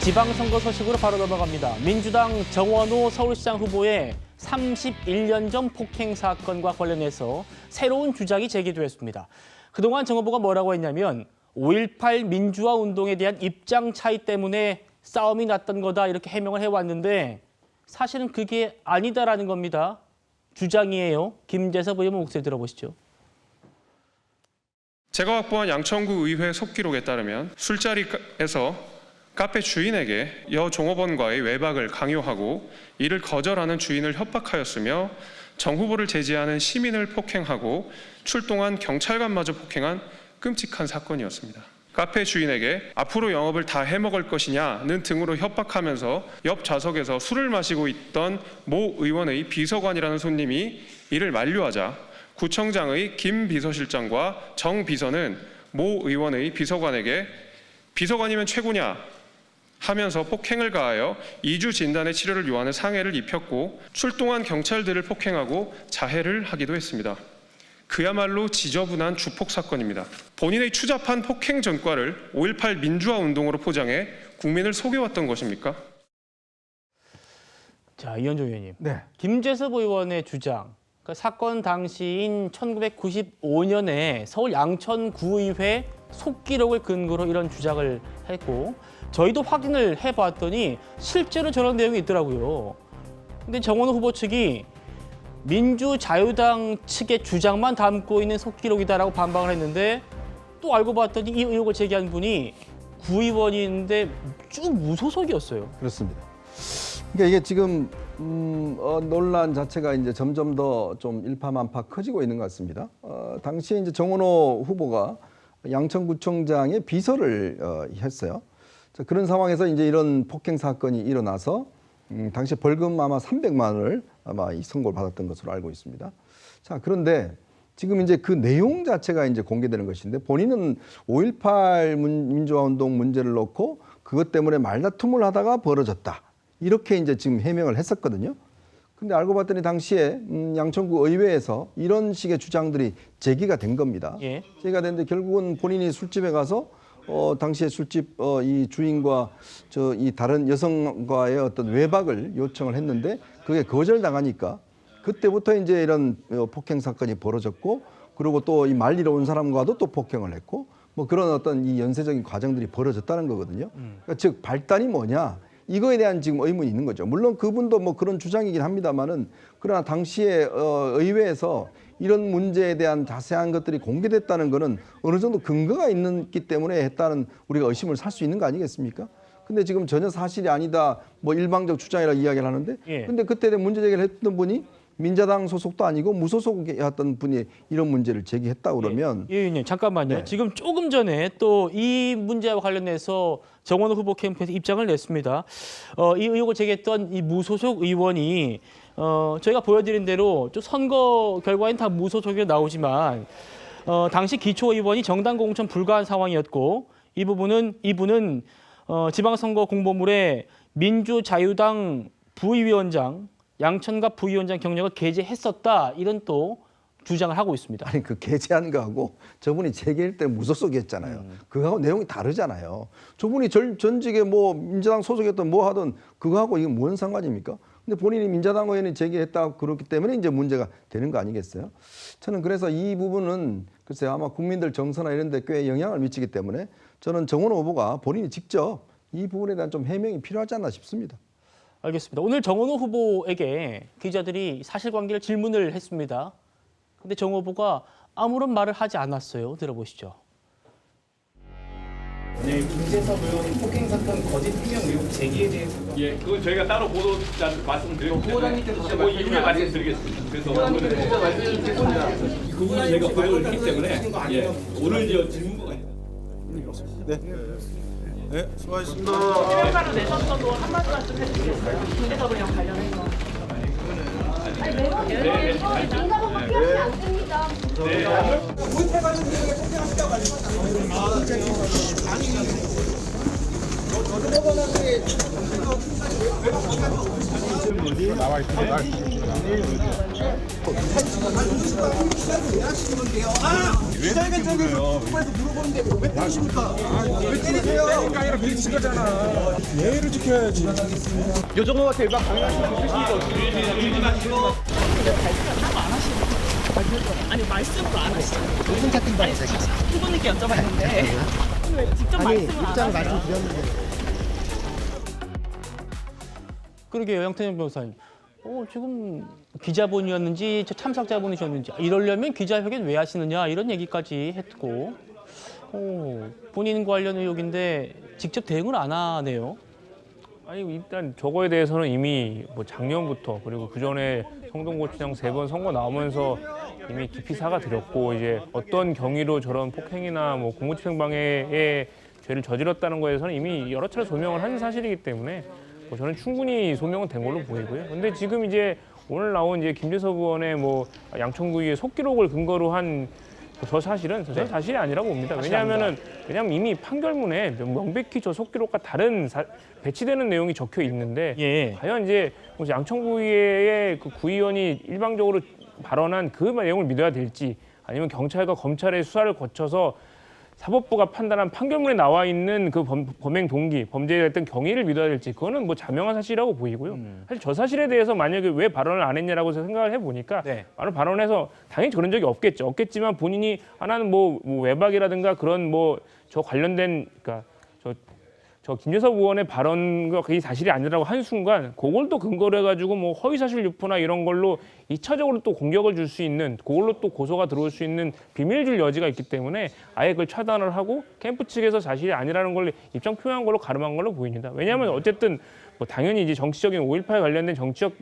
지방선거 소식으로 바로 넘어갑니다. 민주당 정원호 서울시장 후보의 31년 전 폭행 사건과 관련해서 새로운 주장이 제기됐습니다. 그동안 정 후보가 뭐라고 했냐면 5.18 민주화 운동에 대한 입장 차이 때문에 싸움이 났던 거다 이렇게 해명을 해왔는데 사실은 그게 아니다라는 겁니다. 주장이에요. 김재섭 의원 목소리 들어보시죠. 제가 확보한 양천구 의회 속기록에 따르면 술자리에서 카페 주인에게 여 종업원과의 외박을 강요하고 이를 거절하는 주인을 협박하였으며 정 후보를 제지하는 시민을 폭행하고 출동한 경찰관마저 폭행한 끔찍한 사건이었습니다. 카페 주인에게 앞으로 영업을 다 해먹을 것이냐는 등으로 협박하면서 옆 좌석에서 술을 마시고 있던 모 의원의 비서관이라는 손님이 이를 만류하자 구청장의 김 비서실장과 정 비서는 모 의원의 비서관에게 비서관이면 최고냐 하면서 폭행을 가하여 2주 진단의 치료를 요하는 상해를 입혔고 출동한 경찰들을 폭행하고 자해를 하기도 했습니다. 그야말로 지저분한 주폭 사건입니다. 본인의 추잡한 폭행 전과를 5.18 민주화 운동으로 포장해 국민을 속여왔던 것입니까? 자, 이현종 의원님. 네. 김재섭 의원의 주장. 그러니까 사건 당시인 1995년에 서울 양천구의회 속기록을 근거로 이런 주장을 했고 저희도 확인을 해봤더니 실제로 저런 내용이 있더라고요. 근데 정원호 후보 측이 민주자유당 측의 주장만 담고 있는 속기록이다라고 반박을 했는데 또 알고 봤더니 이 의혹을 제기한 분이 구의원인데 쭉 무소속이었어요. 그렇습니다. 그러니까 이게 지금 논란 자체가 이제 점점 더 좀 일파만파 커지고 있는 것 같습니다. 당시에 이제 정원호 후보가 양천구청장의 비서를 했어요. 자, 그런 상황에서 이제 이런 폭행 사건이 일어나서 당시 벌금 아마 300만 원을 아마 이 선고를 받았던 것으로 알고 있습니다. 자, 그런데 지금 이제 그 내용 자체가 이제 공개되는 것인데 본인은 5.18 민주화 운동 문제를 놓고 그것 때문에 말다툼을 하다가 벌어졌다. 이렇게 이제 지금 해명을 했었거든요. 근데 알고 봤더니 당시에 양천구 의회에서 이런 식의 주장들이 제기가 된 겁니다. 예. 제기가 됐는데 결국은 본인이 술집에 가서 당시에 술집 이 주인과 이 다른 여성과의 어떤 외박을 요청을 했는데 그게 거절당하니까 그때부터 이제 이런 폭행 사건이 벌어졌고 그리고 또 이 말리러 온 사람과도 또 폭행을 했고 뭐 그런 어떤 이 연쇄적인 과정들이 벌어졌다는 거거든요. 그러니까 즉 발단이 뭐냐? 이거에 대한 지금 의문이 있는 거죠. 물론 그분도 뭐 그런 주장이긴 합니다만은 그러나 당시에 의회에서 이런 문제에 대한 자세한 것들이 공개됐다는 거는 어느 정도 근거가 있기 때문에 했다는 우리가 의심을 살 수 있는 거 아니겠습니까? 근데 지금 전혀 사실이 아니다, 뭐 일방적 주장이라 이야기를 하는데, 예. 근데 그때 문제 제기를 했던 분이 민자당 소속도 아니고 무소속이었던 분이 이런 문제를 제기했다 그러면 예, 의원님 잠깐만요. 네. 지금 조금 전에 또 이 문제와 관련해서 정원호 후보 캠프에서 입장을 냈습니다. 이 의혹을 제기했던 이 무소속 의원이 저희가 보여드린 대로 좀 선거 결과엔 다 무소속이 나오지만 당시 기초의원이 정당 공천 불가한 상황이었고 이분은 지방선거 공보물에 민주자유당 부위원장 양천갑 부위원장 경력을 게재했었다 이런 또 주장을 하고 있습니다. 아니 그 게재한 거하고 저분이 제기할 때 무소속이었잖아요. 그거하고 내용이 다르잖아요. 저분이 전직에 뭐 민주당 소속이었던 뭐 하던 그거하고 이게 뭔 상관입니까? 근데 본인이 민자당 의원이 제기했다 그렇기 때문에 이제 문제가 되는 거 아니겠어요? 저는 그래서 이 부분은 글쎄요 아마 국민들 정서나 이런 데 꽤 영향을 미치기 때문에 저는 정원호 후보가 본인이 직접 이 부분에 대한 좀 해명이 필요하지 않나 싶습니다. 알겠습니다. 오늘 정원호 후보에게 기자들이 사실관계를 질문을 했습니다. 근데 정 후보가 아무런 말을 하지 않았어요. 들어보시죠. 네, 김재섭 의원의 폭행 사건 거짓 해명 의혹 제기에 대해서 예, 그건 저희가 따로 보도자 말씀드리고 후보자님께서 뭐 이후에 말씀드리겠습니다. 그래서 오늘은 진짜 말씀드리겠습니다. 그 부분은 저희가 보도를 했기 때문에 예, 오늘 저 질문가 네, 수고하셨습니다. 해명가로 내셨어도 한마디 말씀 해주시겠어요? 김재섭 의원 관련해서. 아니 매번 민감한 확인하지 않습니다. 나와 있습니다. 아니 말씀으로 안 하시죠. 무슨 채팅방 후보님께 여쭤봤는데 왜 직접 말씀을 안 하세요? 그러게요, 양태정 변호사님. 지금 기자분이었는지 참석자분이셨는지 이러려면 기자회견 왜 하시느냐 이런 얘기까지 했고 본인 관련 의혹인데 직접 대응을 안 하네요. 아니 일단 저거에 대해서는 이미 뭐 작년부터 그리고 그 전에 성동구치장 3번 선거 나오면서 이미 깊이 사과드렸고 이제 어떤 경위로 저런 폭행이나 뭐 공무집행방해의 죄를 저질렀다는 거에서는 이미 여러 차례 소명을 한 사실이기 때문에 뭐 저는 충분히 소명은 된 걸로 보이고요. 근데 지금 이제 오늘 나온 이제 김재섭 의원의 뭐 양천구의 속기록을 근거로 한 저 사실은 사실이 아니라고 봅니다. 왜냐하면 이미 판결문에 명백히 저 속기록과 다른 배치되는 내용이 적혀 있는데 예. 과연 이제 양천구의회의 그 구의원이 일방적으로 발언한 그 내용을 믿어야 될지 아니면 경찰과 검찰의 수사를 거쳐서 사법부가 판단한 판결문에 나와 있는 그 범행 동기, 범죄에 했던 경위를 믿어야 될지 그거는 뭐 자명한 사실이라고 보이고요. 사실 저 사실에 대해서 만약에 왜 발언을 안 했냐라고 생각을 해보니까 바로 발언해서 당연히 저런 적이 없겠지만 본인이 나는 뭐 외박이라든가 그런 뭐 저 관련된 그러니까 저 김재섭 의원의 발언과 그게 사실이 아니라고 한 순간 그걸 또 근거로 해가지고 뭐 허위사실 유포나 이런 걸로 2차적으로 또 공격을 줄 수 있는 그걸로 또 고소가 들어올 수 있는 비밀줄 여지가 있기 때문에 아예 그걸 차단을 하고 캠프 측에서 사실이 아니라는 걸 입장 표명한 걸로 가름한 걸로 보입니다. 왜냐하면 어쨌든 뭐 당연히 이제 정치적인 5.18 관련된 정치적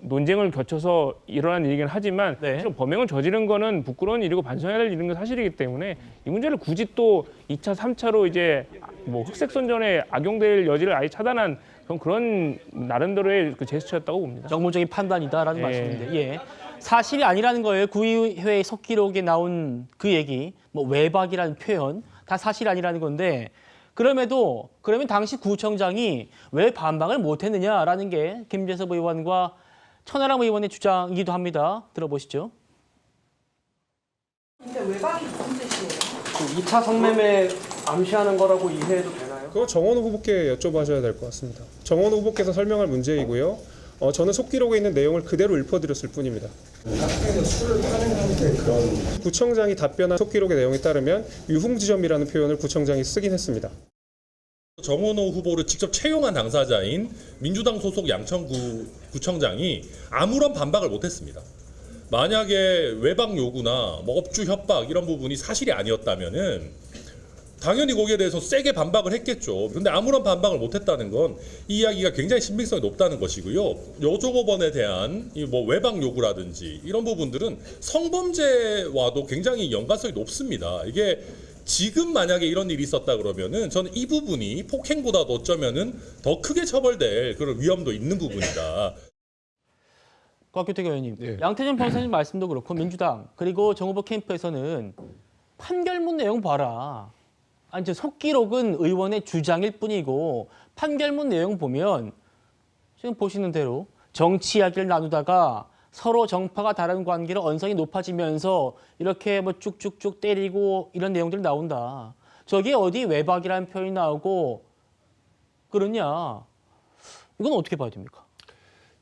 논쟁을 거쳐서 일어난 일이긴 하지만 실은 범행을 저지른 거는 부끄러운 일이고 반성해야 될 일인 건 사실이기 때문에 이 문제를 굳이 또 2차, 3차로 이제 뭐 흑색 선전에 악용될 여지를 아예 차단한 그런 나름대로의 그 제스처였다고 봅니다. 정무적인 판단이다라는 말씀인데, 예. 사실이 아니라는 거예요. 구의회 속기록에 나온 그 얘기, 뭐 외박이라는 표현 다 사실이 아니라는 건데 그러면 당시 구청장이 왜 반박을 못했느냐라는 게 김재섭 의원과 천하람 의원의 주장이기도 합니다. 들어보시죠. 근데 외박이 무슨 뜻이에요? 2차 성매매 암시하는 거라고 이해해도 되나요? 그거 정원호 후보께 여쭤봐셔야 될 것 같습니다. 정원호 후보께서 설명할 문제이고요. 저는 속기록에 있는 내용을 그대로 읊어드렸을 뿐입니다. 구청장이 답변한 속기록의 내용에 따르면 유흥지점이라는 표현을 구청장이 쓰긴 했습니다. 정원호 후보를 직접 채용한 당사자인 민주당 소속 양천구 구청장이 아무런 반박을 못했습니다. 만약에 외박 요구나 뭐 업주 협박 이런 부분이 사실이 아니었다면은 당연히 거기에 대해서 세게 반박을 했겠죠. 그런데 아무런 반박을 못했다는 건 이 이야기가 굉장히 신빙성이 높다는 것이고요. 여종업원에 대한 이 뭐 외박 요구라든지 이런 부분들은 성범죄와도 굉장히 연관성이 높습니다. 이게 지금 만약에 이런 일이 있었다 그러면은 저는 이 부분이 폭행보다도 어쩌면은 더 크게 처벌될 그런 위험도 있는 부분이다. 곽규택 의원님, 양태정 변호사님 말씀도 그렇고 민주당 그리고 정 후보 캠프에서는 판결문 내용 봐라. 아니, 저 속기록은 의원의 주장일 뿐이고 판결문 내용 보면 지금 보시는 대로 정치 이야기를 나누다가 서로 정파가 다른 관계로 언성이 높아지면서 이렇게 뭐 쭉쭉쭉 때리고 이런 내용들이 나온다. 저게 어디 외박이라는 표현이 나오고 그러냐. 이건 어떻게 봐야 됩니까?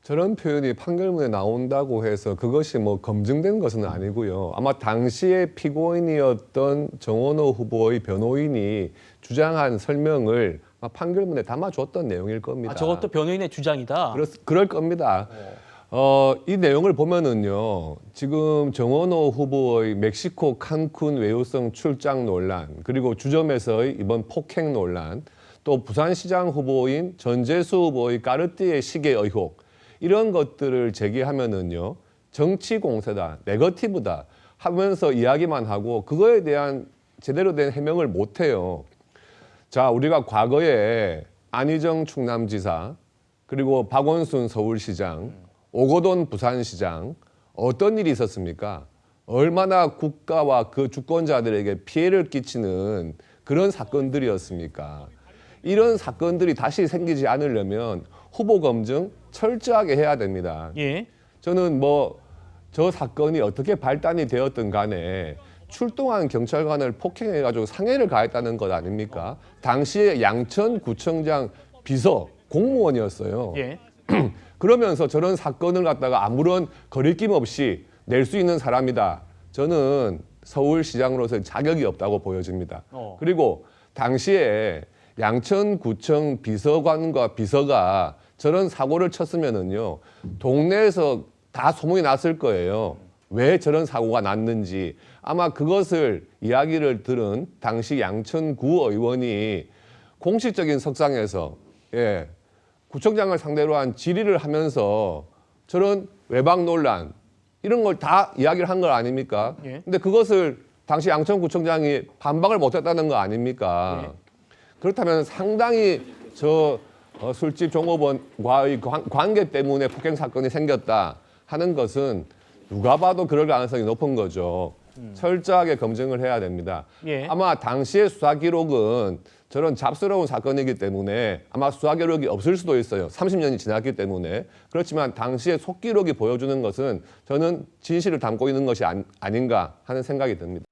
저런 표현이 판결문에 나온다고 해서 그것이 뭐 검증된 것은 아니고요. 아마 당시에 피고인이었던 정원호 후보의 변호인이 주장한 설명을 판결문에 담아줬던 내용일 겁니다. 저것도 변호인의 주장이다? 그럴 겁니다. 이 내용을 보면은요, 지금 정원호 후보의 멕시코 칸쿤 외유성 출장 논란, 그리고 주점에서의 이번 폭행 논란, 또 부산시장 후보인 전재수 후보의 까르띠에 시계 의혹, 이런 것들을 제기하면은요, 정치 공세다, 네거티브다 하면서 이야기만 하고 그거에 대한 제대로 된 해명을 못 해요. 자, 우리가 과거에 안희정 충남지사, 그리고 박원순 서울시장, 오거돈 부산시장 어떤 일이 있었습니까? 얼마나 국가와 그 주권자들에게 피해를 끼치는 그런 사건들이었습니까? 이런 사건들이 다시 생기지 않으려면 후보 검증 철저하게 해야 됩니다. 예. 저는 뭐 저 사건이 어떻게 발단이 되었든 간에 출동한 경찰관을 폭행해가지고 상해를 가했다는 것 아닙니까? 당시에 양천구청장 비서 공무원이었어요. 예. 그러면서 저런 사건을 갖다가 아무런 거리낌 없이 낼 수 있는 사람이다. 저는 서울시장으로서 자격이 없다고 보여집니다. 그리고 당시에 양천구청 비서관과 비서가 저런 사고를 쳤으면은요, 동네에서 다 소문이 났을 거예요. 왜 저런 사고가 났는지. 아마 그것을 이야기를 들은 당시 양천구 의원이 공식적인 석상에서 구청장을 상대로 한 질의를 하면서 저런 외박 논란 이런 걸 다 이야기를 한 거 아닙니까? 예. 근데 그것을 당시 양천구청장이 반박을 못했다는 거 아닙니까? 그렇다면 상당히 저 술집 종업원과의 관계 때문에 폭행 사건이 생겼다 하는 것은 누가 봐도 그럴 가능성이 높은 거죠. 철저하게 검증을 해야 됩니다. 예. 아마 당시의 수사 기록은 저런 잡스러운 사건이기 때문에 아마 수사 기록이 없을 수도 있어요. 30년이 지났기 때문에. 그렇지만 당시의 속기록이 보여주는 것은 저는 진실을 담고 있는 것이 아닌가 하는 생각이 듭니다.